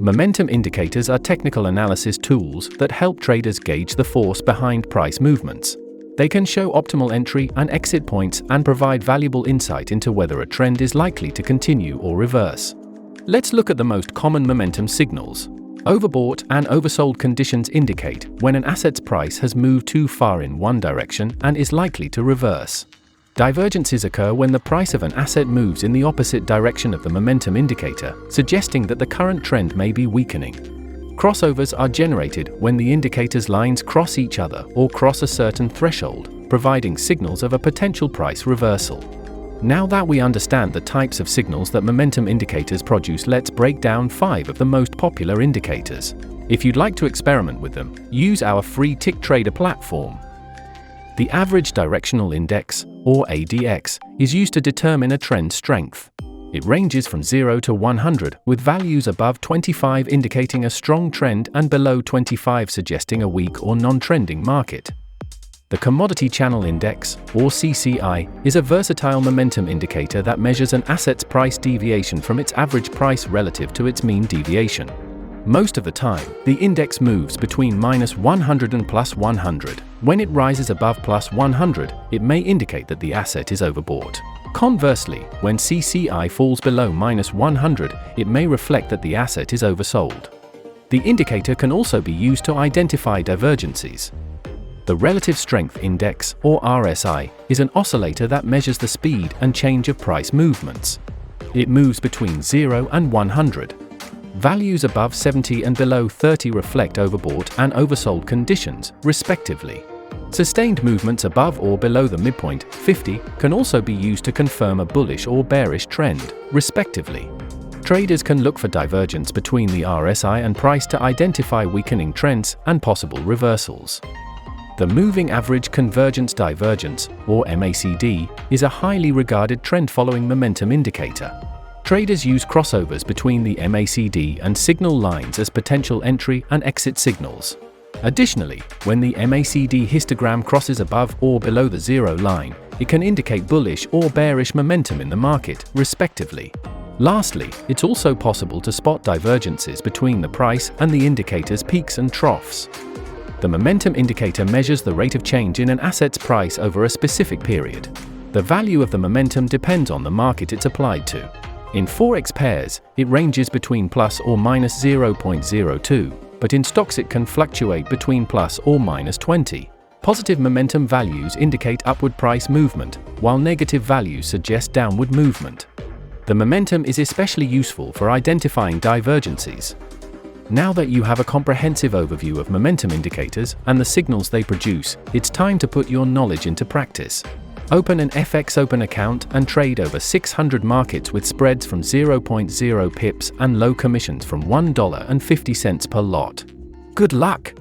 Momentum indicators are technical analysis tools that help traders gauge the force behind price movements. They can show optimal entry and exit points and provide valuable insight into whether a trend is likely to continue or reverse. Let's look at the most common momentum signals. Overbought and oversold conditions indicate when an asset's price has moved too far in one direction and is likely to reverse. Divergences occur when the price of an asset moves in the opposite direction of the momentum indicator, suggesting that the current trend may be weakening. Crossovers are generated when the indicator's lines cross each other or cross a certain threshold, providing signals of a potential price reversal. Now that we understand the types of signals that momentum indicators produce, let's break down 5 of the most popular indicators. If you'd like to experiment with them, use our free Tick Trader platform. The Average Directional Index, or ADX, is used to determine a trend's strength. It ranges from 0 to 100, with values above 25 indicating a strong trend and below 25 suggesting a weak or non-trending market. The Commodity Channel Index, or CCI, is a versatile momentum indicator that measures an asset's price deviation from its average price relative to its mean deviation. Most of the time, the index moves between -100 and +100. When it rises above +100, it may indicate that the asset is overbought. Conversely, when CCI falls below -100, it may reflect that the asset is oversold. The indicator can also be used to identify divergences. The Relative Strength Index, or RSI, is an oscillator that measures the speed and change of price movements. It moves between 0 and 100. Values above 70 and below 30 reflect overbought and oversold conditions, respectively. Sustained movements above or below the midpoint, 50, can also be used to confirm a bullish or bearish trend, respectively. Traders can look for divergence between the RSI and price to identify weakening trends and possible reversals. The Moving Average Convergence Divergence, or MACD, is a highly regarded trend-following momentum indicator. Traders use crossovers between the MACD and signal lines as potential entry and exit signals. Additionally, when the MACD histogram crosses above or below the zero line, it can indicate bullish or bearish momentum in the market, respectively. Lastly, it's also possible to spot divergences between the price and the indicator's peaks and troughs. The momentum indicator measures the rate of change in an asset's price over a specific period. The value of the momentum depends on the market it's applied to. In forex pairs, it ranges between plus or minus 0.02, but in stocks it can fluctuate between plus or minus 20. Positive momentum values indicate upward price movement, while negative values suggest downward movement. The momentum is especially useful for identifying divergences. Now that you have a comprehensive overview of momentum indicators and the signals they produce, it's time to put your knowledge into practice. Open an FX Open account and trade over 600 markets with spreads from 0.0 pips and low commissions from $1.50 per lot. Good luck!